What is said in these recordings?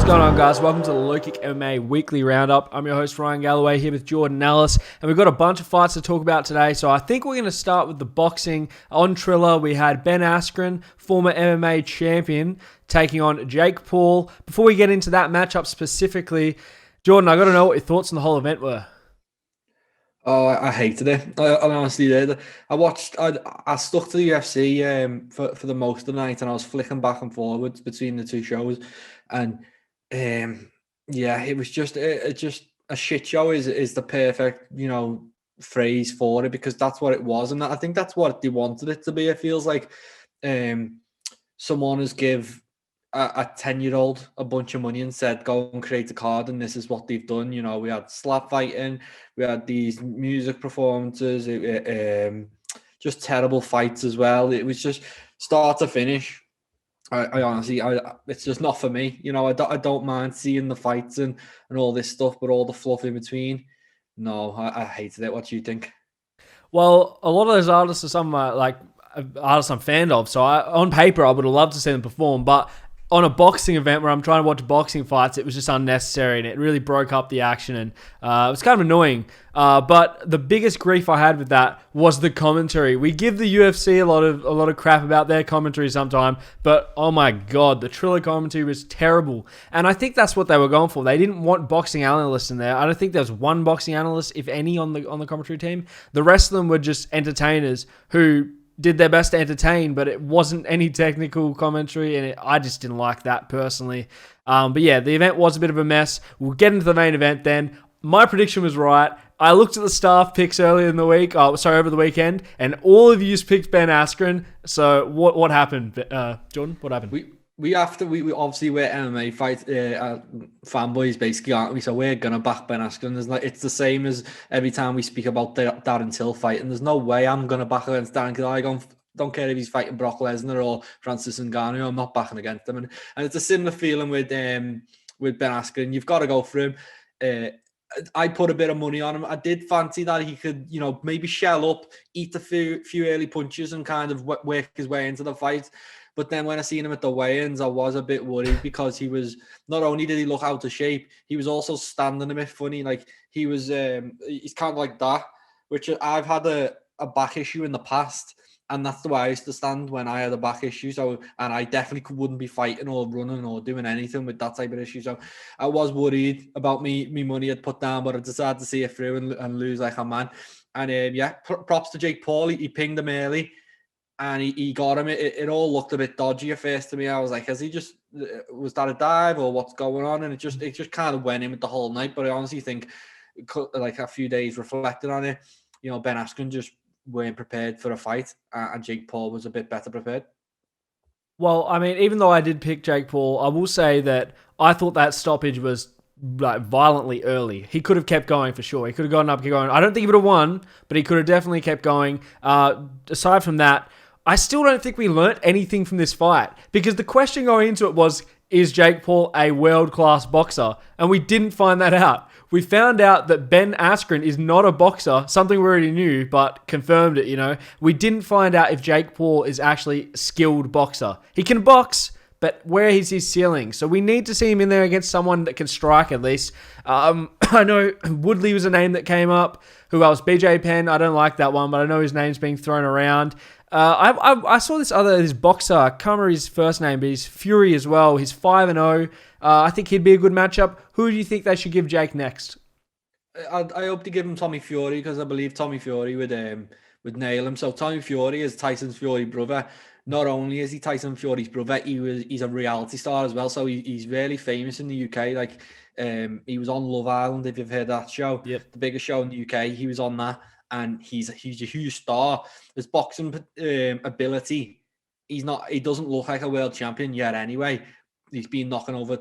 What's going on, guys? Welcome to the LowKick MMA Weekly Roundup. I'm your host, Ryan Galloway, here with Jordan Ellis, and we've got a bunch of fights to talk about today. So I think we're going to start with the boxing. On Triller, we had Ben Askren, former MMA champion, taking on Jake Paul. Before we get into that matchup specifically, Jordan, I got to know what your thoughts on the whole event were. Oh, I hated it. I honestly did. I stuck to the UFC for the most of the night, and I was flicking back and forwards between the two shows, and yeah, it was just a shit show is the perfect phrase for it, because that's what it was, and I think that's what they wanted it to be. It feels like someone has give a 10-year-old a bunch of money and said, go and create a card, and this is what they've done. We had slap fighting, we had these music performances, just terrible fights as well. It was just start to finish. I honestly, it's just not for me. I don't mind seeing the fights and all this stuff, but all the fluff in between, no, I hated it. What do you think? Well, a lot of those artists are some artists I'm fan of, so on paper I would have loved to see them perform, but on a boxing event where I'm trying to watch boxing fights, it was just unnecessary and it really broke up the action, and it was kind of annoying. But the biggest grief I had with that was the commentary. We give the UFC a lot of crap about their commentary sometimes, but oh my god, the Triller commentary was terrible. And I think that's what they were going for. They didn't want boxing analysts in there. I don't think there was one boxing analyst, if any, on the commentary team. The rest of them were just entertainers who did their best to entertain, but it wasn't any technical commentary, and I just didn't like that personally. But yeah, the event was a bit of a mess. We'll get into the main event then. My prediction was right. I looked at the staff picks earlier in the week, over the weekend, and all of you picked Ben Askren. So what happened, Jordan? What happened? We obviously we're MMA fight fanboys basically, aren't we? So we're gonna back Ben Askren. It's the same as every time we speak about Darren Till fighting. There's no way I'm gonna back against Darren, because I don't care if he's fighting Brock Lesnar or Francis Ngannou. I'm not backing against him, and it's a similar feeling with Ben Askren. You've got to go for him. I put a bit of money on him. I did fancy that he could, maybe shell up, eat a few early punches, and kind of work his way into the fight. But then when I seen him at the weigh-ins, I was a bit worried, because he was, not only did he look out of shape, he was also standing a bit funny. Like he was, he's kind of like that, which I've had a back issue in the past, and that's the way I used to stand when I had a back issue. So, and I definitely wouldn't be fighting or running or doing anything with that type of issue. So I was worried about me money I'd put down, but I decided to see it through and lose like a man. And props to Jake Paul. He pinged him early, and he got him. It all looked a bit dodgy at first to me. I was like, was that a dive or what's going on? And it just kind of went in with the whole night. But I honestly think, like a few days reflecting on it, Ben Askren just weren't prepared for a fight, and Jake Paul was a bit better prepared. Well, I mean, even though I did pick Jake Paul, I will say that I thought that stoppage was like violently early. He could have kept going for sure. He could have gone up, kept going. I don't think he would have won, but he could have definitely kept going. Aside from that, I still don't think we learnt anything from this fight, because the question going into it was, is Jake Paul a world-class boxer? And we didn't find that out. We found out that Ben Askren is not a boxer, something we already knew, but confirmed it, We didn't find out if Jake Paul is actually a skilled boxer. He can box, but where is his ceiling? So we need to see him in there against someone that can strike at least. I know Woodley was a name that came up. Who else? BJ Penn. I don't like that one, but I know his name's being thrown around. I saw this boxer, I can't remember his first name, but he's Fury as well. He's 5-0. I think he'd be a good matchup. Who do you think they should give Jake next? I hope to give him Tommy Fury, because I believe Tommy Fury would nail him. So Tommy Fury is Tyson Fury's brother. Not only is he Tyson Fury's brother, he's a reality star as well. So he's really famous in the UK. Like he was on Love Island, if you've heard that show. Yep. The biggest show in the UK. He was on that. And he's a huge star. His boxing ability, he doesn't look like a world champion yet anyway. He's been knocking over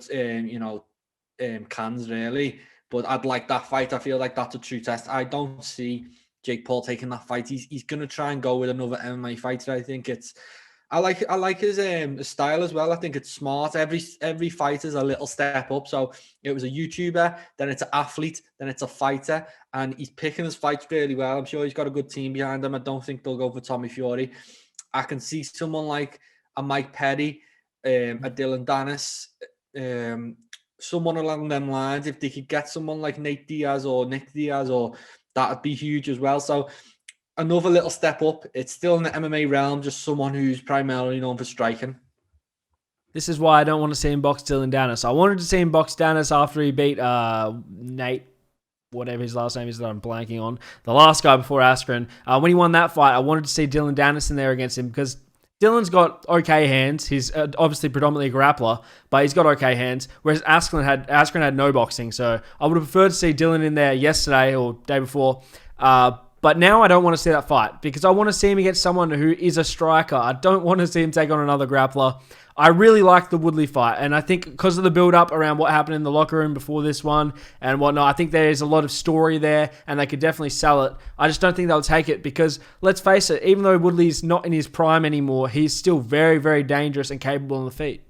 cans really, but I'd like that fight. I feel like that's a true test. I don't see Jake Paul taking that fight. He's gonna try and go with another MMA fighter. I think I like his style as well. I think it's smart. Every fight is a little step up. So it was a YouTuber, then it's an athlete, then it's a fighter, and he's picking his fights really well. I'm sure he's got a good team behind him. I don't think they'll go for Tommy Fury. I can see someone like a Mike Perry, a Dylan Dennis, someone along them lines. If they could get someone like Nate Diaz or Nick Diaz, or that'd be huge as well. So another little step up. It's still in the MMA realm, just someone who's primarily known for striking. This is why I don't want to see him box Dylan Dennis. I wanted to see him box Dennis after he beat Nate, whatever his last name is that I'm blanking on, the last guy before Askren. When he won that fight, I wanted to see Dylan Dennis in there against him because Dylan's got okay hands. He's obviously predominantly a grappler, but he's got okay hands. Whereas Askren had no boxing. So I would have preferred to see Dylan in there yesterday or day before. But now I don't want to see that fight because I want to see him against someone who is a striker. I don't want to see him take on another grappler. I really like the Woodley fight, and I think because of the build-up around what happened in the locker room before this one and whatnot, I think there's a lot of story there, and they could definitely sell it. I just don't think they'll take it because, let's face it, even though Woodley's not in his prime anymore, he's still very, very dangerous and capable on the feet.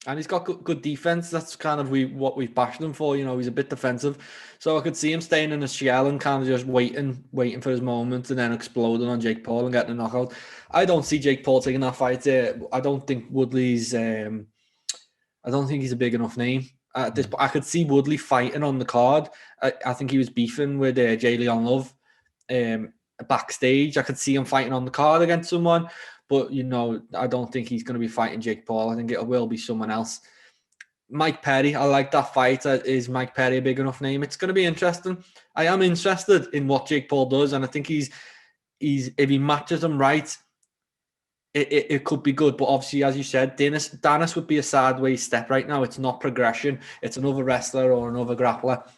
And he's got good defense. That's kind of what we've bashed him for. He's a bit defensive. So I could see him staying in his shell and kind of just waiting for his moment and then exploding on Jake Paul and getting a knockout. I don't see Jake Paul taking that fight. I don't think Woodley's... I don't think he's a big enough name. I could see Woodley fighting on the card. I think he was beefing with Jay Leon Love backstage. I could see him fighting on the card against someone. But, I don't think he's going to be fighting Jake Paul. I think it will be someone else. Mike Perry, I like that fight. Is Mike Perry a big enough name? It's going to be interesting. I am interested in what Jake Paul does, and I think he's if he matches him right, it could be good. But obviously, as you said, Dennis would be a sideways step right now. It's not progression. It's another wrestler or another grappler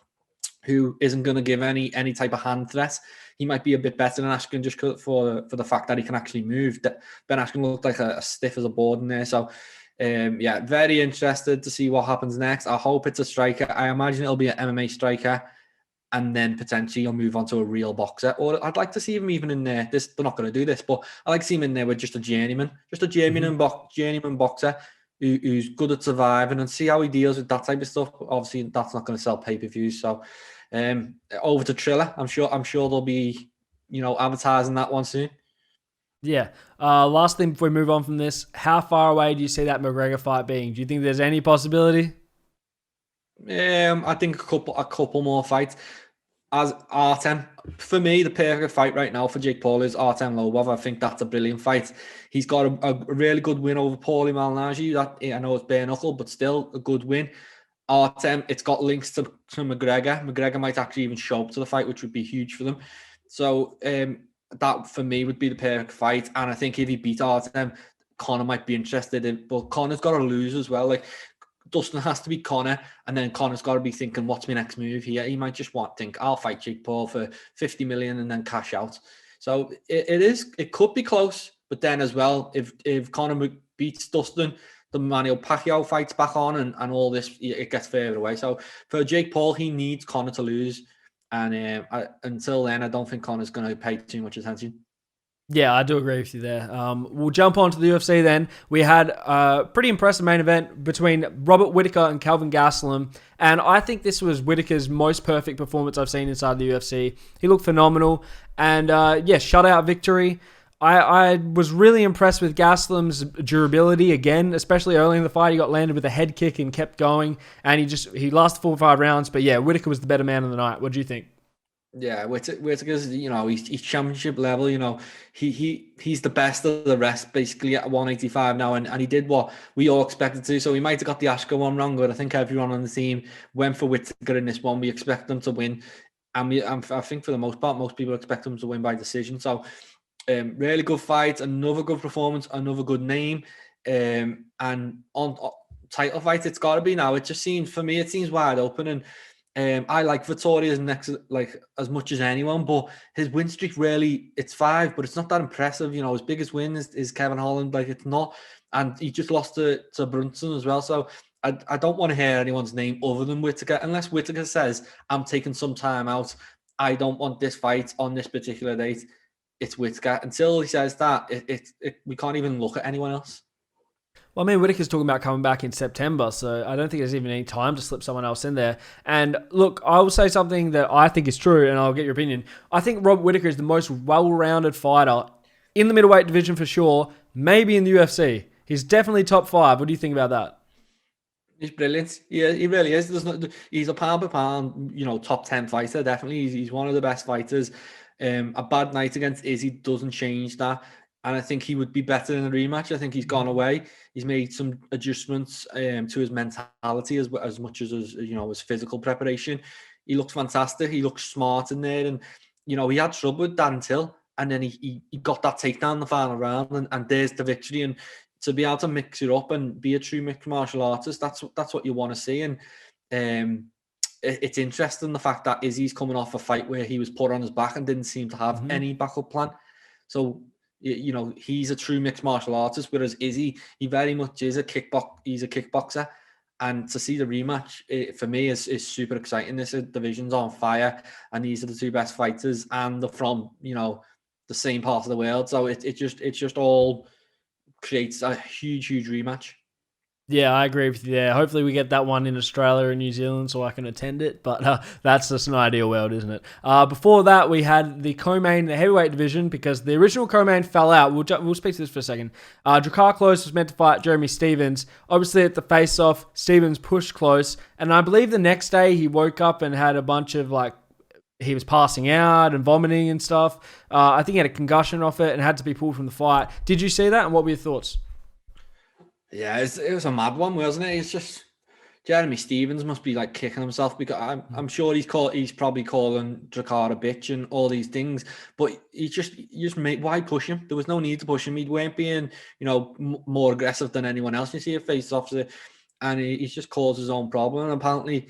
who isn't going to give any type of hand threat. He might be a bit better than Askren just for the fact that he can actually move. Ben Askren looked like a stiff as a board in there. So, very interested to see what happens next. I hope it's a striker. I imagine it'll be an MMA striker, and then potentially he'll move on to a real boxer. Or I'd like to see him even in there. They're not going to do this, but I like to see him in there with just a journeyman journeyman boxer who's good at surviving, and see how he deals with that type of stuff. Obviously, that's not going to sell pay-per-views. So, over to Triller. I'm sure they'll be, advertising that one soon. Yeah. Last thing before we move on from this, how far away do you see that McGregor fight being? Do you think there's any possibility? I think a couple more fights. As Artem, for me, the perfect fight right now for Jake Paul is Artem Lobov. I think that's a brilliant fight. He's got a really good win over Paulie Malignaggi. I know it's bare knuckle, but still a good win. Artem, it's got links to McGregor. McGregor might actually even show up to the fight, which would be huge for them. So that for me would be the perfect fight. And I think if he beat Artem, Conor might be interested in. But Conor's got to lose as well. Like Dustin has to be Conor, and then Conor's got to be thinking, what's my next move here? He might just think, I'll fight Jake Paul for 50 million and then cash out. So it could be close, but then as well, if Conor beats Dustin, the Manny Pacquiao fights back on, and all this, it gets further away. So for Jake Paul, he needs Conor to lose, and until then, I don't think Conor's going to pay too much attention. Yeah, I do agree with you there. We'll jump on to the UFC then. We had a pretty impressive main event between Robert Whittaker and Kelvin Gastelum, and I think this was Whittaker's most perfect performance I've seen inside the UFC. He looked phenomenal, and shutout victory. I was really impressed with Gastelum's durability again, especially early in the fight. He got landed with a head kick and kept going, and he lasted 4 or 5 rounds. But yeah, Whittaker was the better man of the night. What do you think? Yeah, Whittaker's, he's championship level. He's the best of the rest, basically at 185 now, and he did what we all expected to. So we might have got the Askren one wrong, but I think everyone on the team went for Whittaker in this one. We expect them to win, and I think for the most part, most people expect them to win by decision. So really good fight, another good performance, another good name, and on title fight, it's got to be now. It just seems, for me, it seems wide open, and I like Vittoria's next, like, as much as anyone, but his win streak really, it's 5, but it's not that impressive. His biggest win is Kevin Holland. Like, it's not, and he just lost to Brunson as well. So I don't want to hear anyone's name other than Whittaker, unless Whittaker says, I'm taking some time out. I don't want this fight on this particular date. It's Whittaker. Until he says that, we can't even look at anyone else. Well, I mean, Whittaker's talking about coming back in September, so I don't think there's even any time to slip someone else in there. And look, I will say something that I think is true, and I'll get your opinion. I think Rob Whittaker is the most well-rounded fighter in the middleweight division for sure, maybe in the UFC. He's definitely top 5. What do you think about that? He's brilliant. He really is. He's a pound per pound, top 10 fighter. Definitely, he's one of the best fighters. A bad night against Izzy doesn't change that, and I think he would be better in a rematch. I think he's gone away. He's made some adjustments to his mentality as much as his physical preparation. He looks fantastic. He looks smart in there, and he had trouble with Dan Till, and then he got that takedown in the final round, and there's the victory. And to be able to mix it up and be a true mixed martial artist, that's what you want to see. And it's interesting the fact that Izzy's coming off a fight where he was put on his back and didn't seem to have any backup plan. So he's a true mixed martial artist, whereas Izzy, he very much is he's a kickboxer. And to see the rematch, for me, is super exciting. This division's on fire, and these are the two best fighters, and they're from the same part of the world. So it just all creates a huge rematch. Yeah, I agree with you there. Hopefully we get that one in Australia and New Zealand so I can attend it, but that's just an ideal world, isn't it? Before that, we had the co-main, the heavyweight division, because the original co-main fell out. We'll speak to this for a second. Drakkar Klose was meant to fight Jeremy Stephens. Obviously, at the face-off, Stephens pushed Klose, and I believe the next day he woke up and had a bunch of, he was passing out and vomiting and stuff. I think he had a concussion off it and had to be pulled from the fight. Did you see that, and what were your thoughts? Yeah, it was a mad one, wasn't it? It's just Jeremy Stephens must be kicking himself, because I'm sure he's probably calling Drakkar a bitch and all these things, but you just made, why push him? There was no need to push him. He weren't being more aggressive than anyone else. You see a face-off, and he's just caused his own problem. And apparently,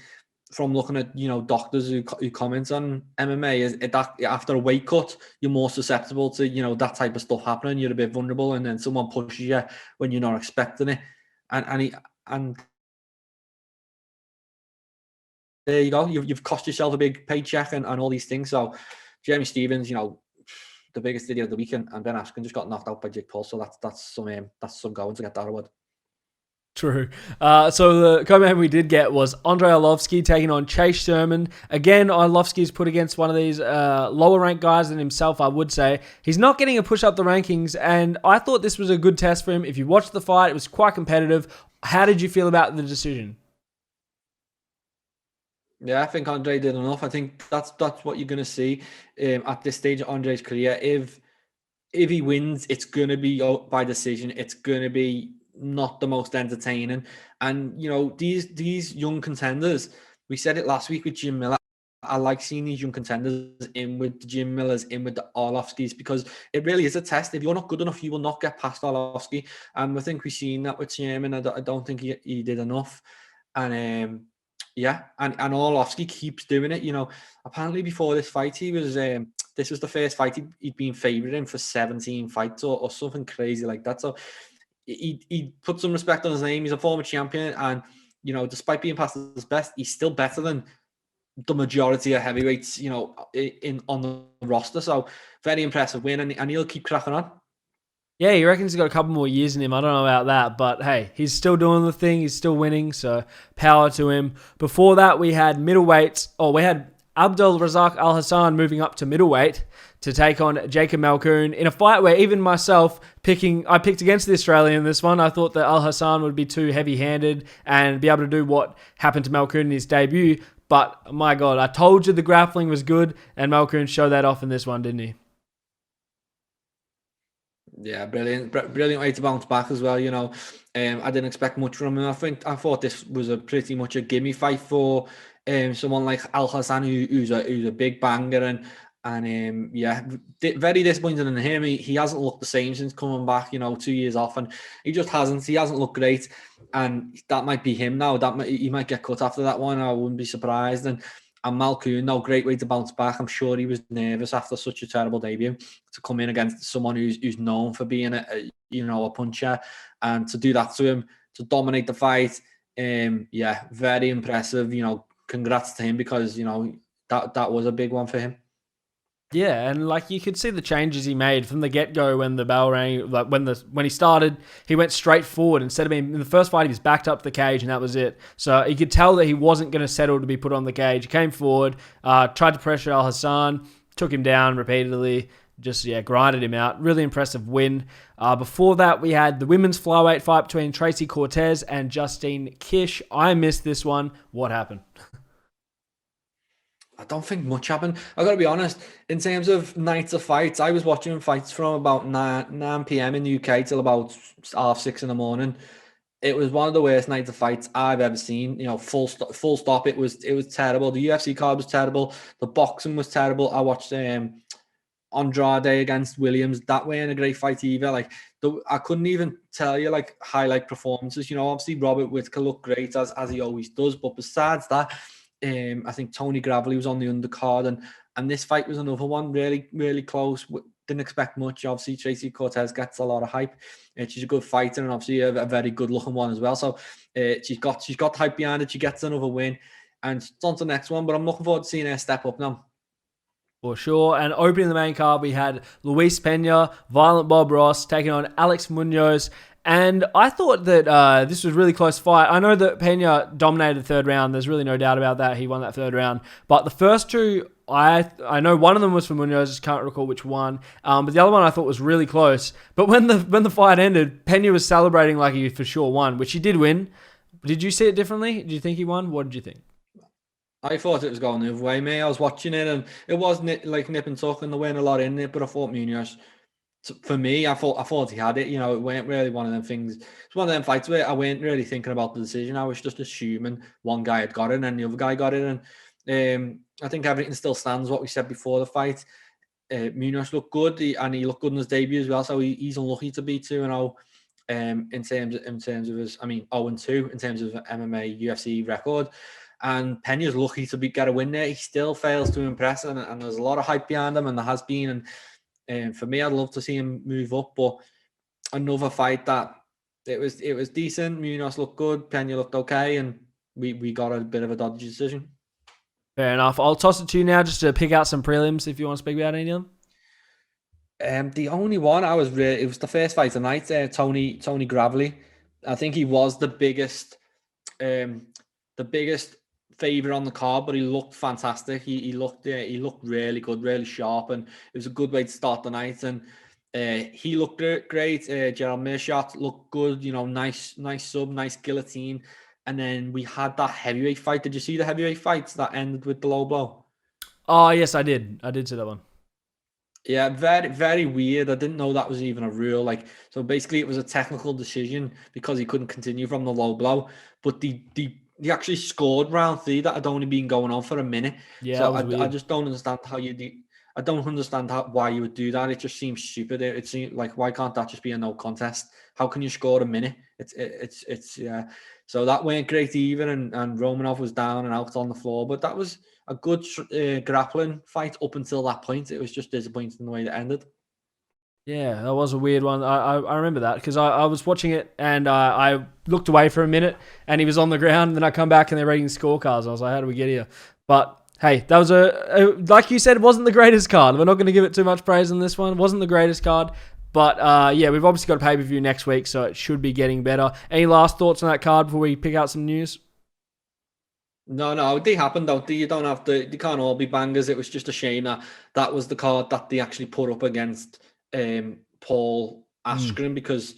from looking at doctors who comment on MMA, is that after a weight cut you're more susceptible to that type of stuff happening. You're a bit vulnerable, and then someone pushes you when you're not expecting it, and there you go. You've cost yourself a big paycheck and all these things. So Jeremy Stephens, the biggest idiot of the weekend, and Ben Askren just got knocked out by Jake Paul. So that's some going to get that award. True. So the co-main we did get was Andrei Arlovsky taking on Chase Sherman. Again, Arlovsky's put against one of these lower ranked guys than himself, I would say. He's not getting a push up the rankings, and I thought this was a good test for him. If you watched the fight, it was quite competitive. How did you feel about the decision? Yeah, I think Andre did enough. I think that's what you're going to see at this stage of Andre's career. If he wins, it's going to be by decision. It's going to be not the most entertaining. And these young contenders, we said it last week with Jim Miller, I like seeing these young contenders in with the Jim Millers, in with the Arlovskys, because it really is a test. If you're not good enough, you will not get past Arlovsky. And I think we've seen that with Sherman. I don't think he did enough. And and Arlovsky keeps doing it. Apparently before this fight, he was this was the first fight he'd been favourite in for 17 fights or something crazy like that. So he put some respect on his name. He's a former champion, and despite being past his best, he's still better than the majority of heavyweights on the roster. So very impressive win, and he'll keep cracking on. Yeah, he reckons he's got a couple more years in him. I don't know about that, but hey, he's still doing the thing. He's still winning, so power to him. Before that, we had middleweights. We had Abdul Razak Al Hassan moving up to middleweight to take on Jacob Malkoun in a fight where even myself I picked against the Australian in this one. I thought that Al Hassan would be too heavy-handed and be able to do what happened to Malkoun in his debut. But my God, I told you the grappling was good, and Malkoun showed that off in this one, didn't he? Yeah, brilliant way to bounce back as well. I didn't expect much from him. I thought this was pretty much a gimme fight for someone like Al Hassan, who's a big banger, and very disappointed in him. He hasn't looked the same since coming back. 2 years off, and he just hasn't. He hasn't looked great, and that might be him now. He might get cut after that one. I wouldn't be surprised. And Malkoun, no, great way to bounce back. I'm sure he was nervous after such a terrible debut to come in against someone who's known for being a puncher, and to do that to him, to dominate the fight. Very impressive. Congrats to him, because that was a big one for him. Yeah, and you could see the changes he made from the get-go when the bell rang. When he started, he went straight forward instead of being in the first fight. He was backed up the cage, and that was it. So you could tell that he wasn't going to settle to be put on the cage. He came forward, tried to pressure Al Hassan, took him down repeatedly, just grinded him out. Really impressive win. Before that, we had the women's flyweight fight between Tracy Cortez and Justine Kish. I missed this one. What happened? I don't think much happened. I got to be honest. In terms of nights of fights, I was watching fights from about 9 p.m. in the UK till about 6:30 in the morning. It was one of the worst nights of fights I've ever seen. Full stop. Full stop. It was terrible. The UFC card was terrible. The boxing was terrible. I watched Andrade against Williams. That weren't a great fight either. I couldn't even tell you highlight performances. Obviously Robert Whittaker looked great as he always does. But besides that, I think Tony Gravely was on the undercard, and this fight was another one really, really close. Didn't expect much. Obviously, Tracy Cortez gets a lot of hype. She's a good fighter and obviously a very good looking one as well. So she's got hype behind it. She gets another win, and it's on to the next one. But I'm looking forward to seeing her step up now. For sure. And opening the main card, we had Luis Pena, Violent Bob Ross, taking on Alex Munoz. And I thought that this was a really close fight. I know that Pena dominated the third round. There's really no doubt about that. He won that third round. But the first two, I know one of them was for Munoz. Just can't recall which one. But the other one I thought was really close. But when the fight ended, Pena was celebrating like he for sure won, which he did win. Did you see it differently? Did you think he won? What did you think? I thought it was going the other way, mate. I was watching it, and it was like nip and tuck, and there weren't a lot in it. But I thought Munoz, for me, I thought he had it. It weren't really one of them things. It's one of them fights where I weren't really thinking about the decision. I was just assuming one guy had got it and the other guy got it. And I think everything still stands what we said before the fight. Munoz looked good, and he looked good in his debut as well. So he's unlucky to be 2-0 in terms of his, 0-2 in terms of MMA UFC record. And Pena's lucky to get a win there. He still fails to impress, and there's a lot of hype behind him, and there has been. And for me, I'd love to see him move up. But another fight that it was decent. Munoz looked good. Pena looked okay, and we got a bit of a dodgy decision. Fair enough. I'll toss it to you now just to pick out some prelims if you want to speak about any of them. The only one it was the first fight tonight. Tony Gravely. I think he was the biggest favourite on the card, but he looked fantastic. He looked really good, really sharp, and it was a good way to start the night. And he looked great. Gerald Meerschaert looked good. Nice sub, nice guillotine. And then we had that heavyweight fight. Did you see the heavyweight fights that ended with the low blow? Oh, yes, I did. I did see that one. Yeah, very, very weird. I didn't know that was even a rule. So basically it was a technical decision because he couldn't continue from the low blow. But he actually scored round 3 that had only been going on for a minute. Yeah, so I just don't understand how you do. I don't understand why you would do that. It just seems stupid. It seems like, why can't that just be a no contest? How can you score a minute? It's yeah. So that weren't great either. And Romanov was down and out on the floor. But that was a good grappling fight up until that point. It was just disappointing the way that ended. Yeah, that was a weird one. I remember that because I was watching it and I looked away for a minute and he was on the ground. And then I come back and they're reading scorecards. And I was like, how do we get here? But hey, that was like you said, it wasn't the greatest card. We're not going to give it too much praise on this one. It wasn't the greatest card. But yeah, we've obviously got a pay-per-view next week, so it should be getting better. Any last thoughts on that card before we pick out some news? No, they happen, don't they? You don't have to. They can't all be bangers. It was just a shame that was the card that they actually put up against Paul Askren because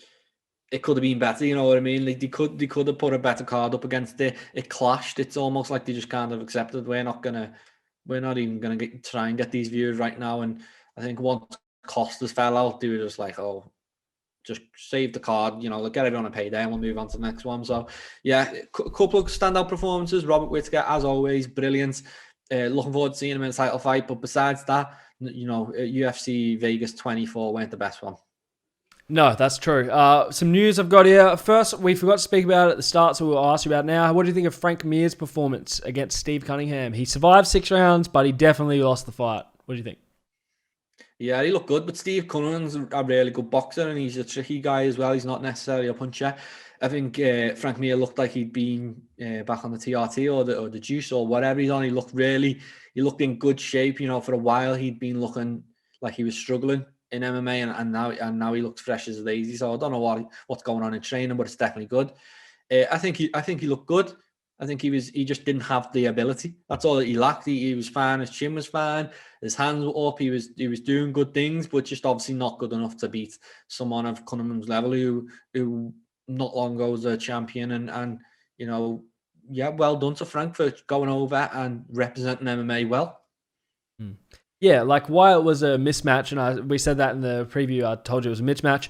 it could have been better. You know what I mean? Like they could have put a better card up against it. It clashed. It's almost like they just kind of accepted we're not even gonna try and get these viewers right now. And I think once Costas fell out, they were just like, oh, just save the card, get everyone a payday and we'll move on to the next one. So, yeah, a couple of standout performances. Robert Whittaker, as always, brilliant. Looking forward to seeing him in a title fight. But besides that, UFC Vegas 24 weren't the best one. No, that's true. Some news I've got here. First, we forgot to speak about it at the start, so we'll ask you about it now. What do you think of Frank Mir's performance against Steve Cunningham? He survived 6 rounds, but he definitely lost the fight. What do you think? Yeah, he looked good, but Steve Cunningham's a really good boxer and he's a tricky guy as well. He's not necessarily a puncher. I think Frank Mir looked like he'd been back on the TRT or the juice or whatever he's on. He looked in good shape. For a while he'd been looking like he was struggling in MMA and now he looks fresh as a daisy. So I don't know what's going on in training, but it's definitely good. I think he looked good. I think he just didn't have the ability. That's all that he lacked. He was fine. His chin was fine. His hands were up. He was doing good things, but just obviously not good enough to beat someone of Cunningham's level who not long ago was a champion. And you know, yeah, well done to Frank for going over and representing MMA well. Hmm. Yeah, like why it was a mismatch, and we said that in the preview. I told you it was a mismatch.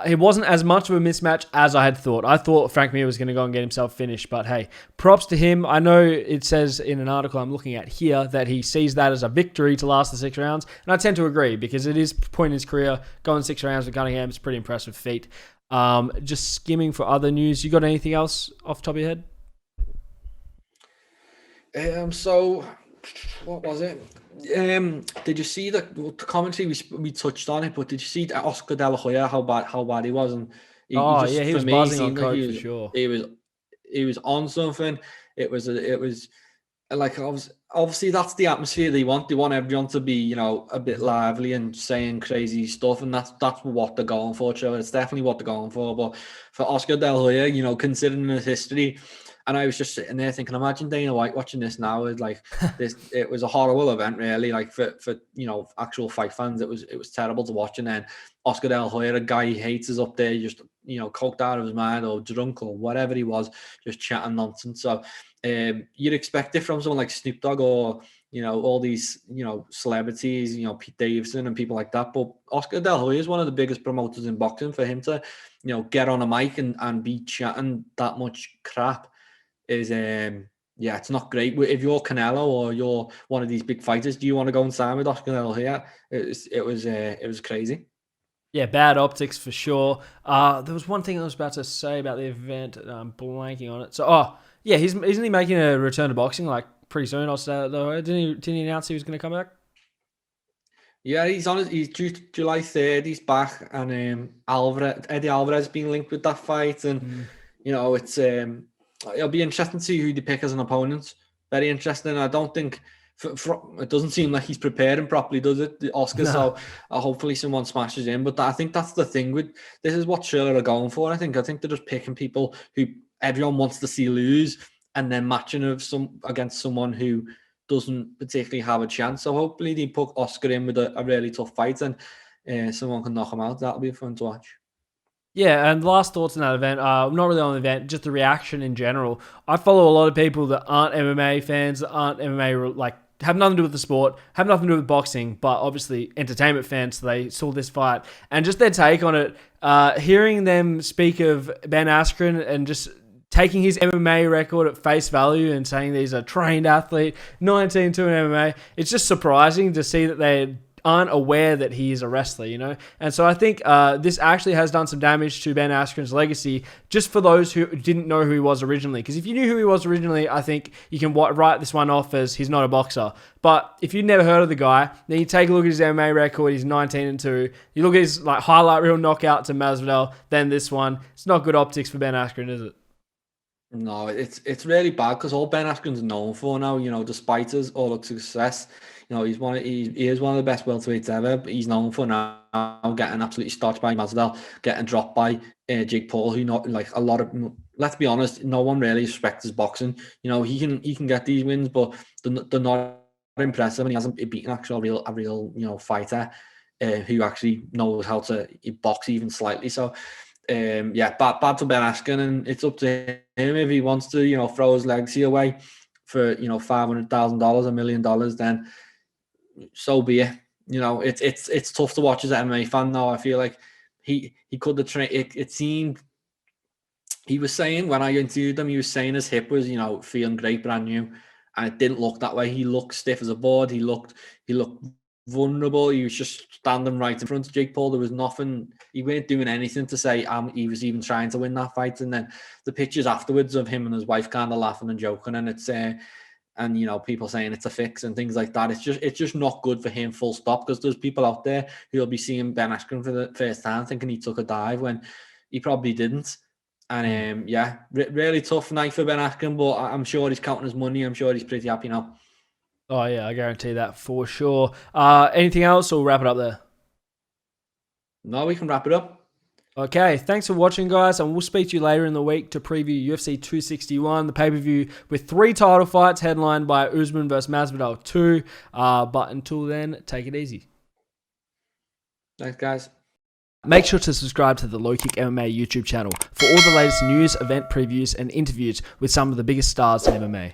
It wasn't as much of a mismatch as I had thought. I thought Frank Mir was going to go and get himself finished, but hey, props to him. I know it says in an article I'm looking at here that he sees that as a victory to last the 6 rounds, and I tend to agree because it is point in his career. Going 6 rounds with Cunningham is a pretty impressive feat. Just skimming for other news. You got anything else off the top of your head? So what was it? Did you see the commentary? We touched on it, but did you see Oscar De La Hoya how bad he was? And he just, he for was me, buzzing on seemed like coke for sure. He was on something. It was like obviously that's the atmosphere they want. They want everyone to be a bit lively and saying crazy stuff, and that's what they're going for. Triller. It's definitely what they're going for. But for Oscar De La Hoya, considering his history. And I was just sitting there thinking, imagine Dana White watching this now. Is like this. It was a horrible event, really. Like for actual fight fans, it was terrible to watch. And then Oscar De La Hoya, a guy he hates, is up there just coked out of his mind or drunk or whatever he was, just chatting nonsense. So you'd expect it from someone like Snoop Dogg or all these celebrities, Pete Davidson and people like that. But Oscar De La Hoya is one of the biggest promoters in boxing. For him to get on a mic and be chatting that much crap is it's not great. If you're Canelo or you're one of these big fighters, do you want to go and sign with Oscar De La Hoya? It was crazy. Yeah, bad optics for sure. There was one thing I was about to say about the event. I'm blanking on it. So, yeah, isn't he making a return to boxing like pretty soon? Didn't he announce he was going to come back? Yeah, he's due July 3rd. He's back, and Eddie Alvarez has been linked with that fight, and it's it'll be interesting to see who they pick as an opponent. Very interesting. I don't think it doesn't seem like he's preparing properly, does it, the Oscar? No. So hopefully someone smashes in. But I think that's the thing with this is what Triller are going for. I think they're just picking people who everyone wants to see lose, and then matching against someone who doesn't particularly have a chance. So hopefully they put Oscar in with a really tough fight and someone can knock him out. That'll be fun to watch. Yeah, and last thoughts on that event, not really on the event, just the reaction in general. I follow a lot of people that aren't MMA fans, that aren't MMA, like, have nothing to do with the sport, have nothing to do with boxing, but obviously entertainment fans, so they saw this fight. And just their take on it, hearing them speak of Ben Askren and just taking his MMA record at face value and saying that he's a trained athlete, 19-2 in MMA, it's just surprising to see that they aren't aware that he is a wrestler, And so I think this actually has done some damage to Ben Askren's legacy, just for those who didn't know who he was originally. Because if you knew who he was originally, I think you can write this one off as he's not a boxer. But if you'd never heard of the guy, then you take a look at his MMA record, he's 19-2. You look at his highlight reel knockout to Masvidal, then this one. It's not good optics for Ben Askren, is it? No, it's really bad because all Ben Askren's known for now, despite all the success, he is one of the best welterweights ever. But he's known for now getting absolutely starched by Masvidal, getting dropped by Jake Paul, who not like a lot of. Let's be honest, no one really respects his boxing. He can get these wins, but they're not impressive, and he hasn't beaten a real fighter who actually knows how to box even slightly. So. Bad for Ben Askren, and it's up to him if he wants to, throw his legacy away for $500,000, $1 million. Then so be it. It's tough to watch as an MMA fan now. I feel like he could have trained. It seemed he was saying when I interviewed him, he was saying his hip was feeling great, brand new, and it didn't look that way. He looked stiff as a board. He looked vulnerable. He was just standing right in front of Jake Paul. There was nothing. He weren't doing anything to say he was even trying to win that fight. And then the pictures afterwards of him and his wife kind of laughing and joking, and it's and people saying it's a fix and things like that. It's just not good for him. Full stop. Because there's people out there who'll be seeing Ben Askren for the first time thinking he took a dive when he probably didn't. And really tough night for Ben Askren, but I'm sure he's counting his money. I'm sure he's pretty happy now. Oh, yeah, I guarantee that for sure. Anything else, or wrap it up there? No, we can wrap it up. Okay, thanks for watching, guys, and we'll speak to you later in the week to preview UFC 261, the pay-per-view with 3 title fights headlined by Usman vs. Masvidal 2. But until then, take it easy. Thanks, guys. Make sure to subscribe to the LowKick MMA YouTube channel for all the latest news, event previews, and interviews with some of the biggest stars in MMA.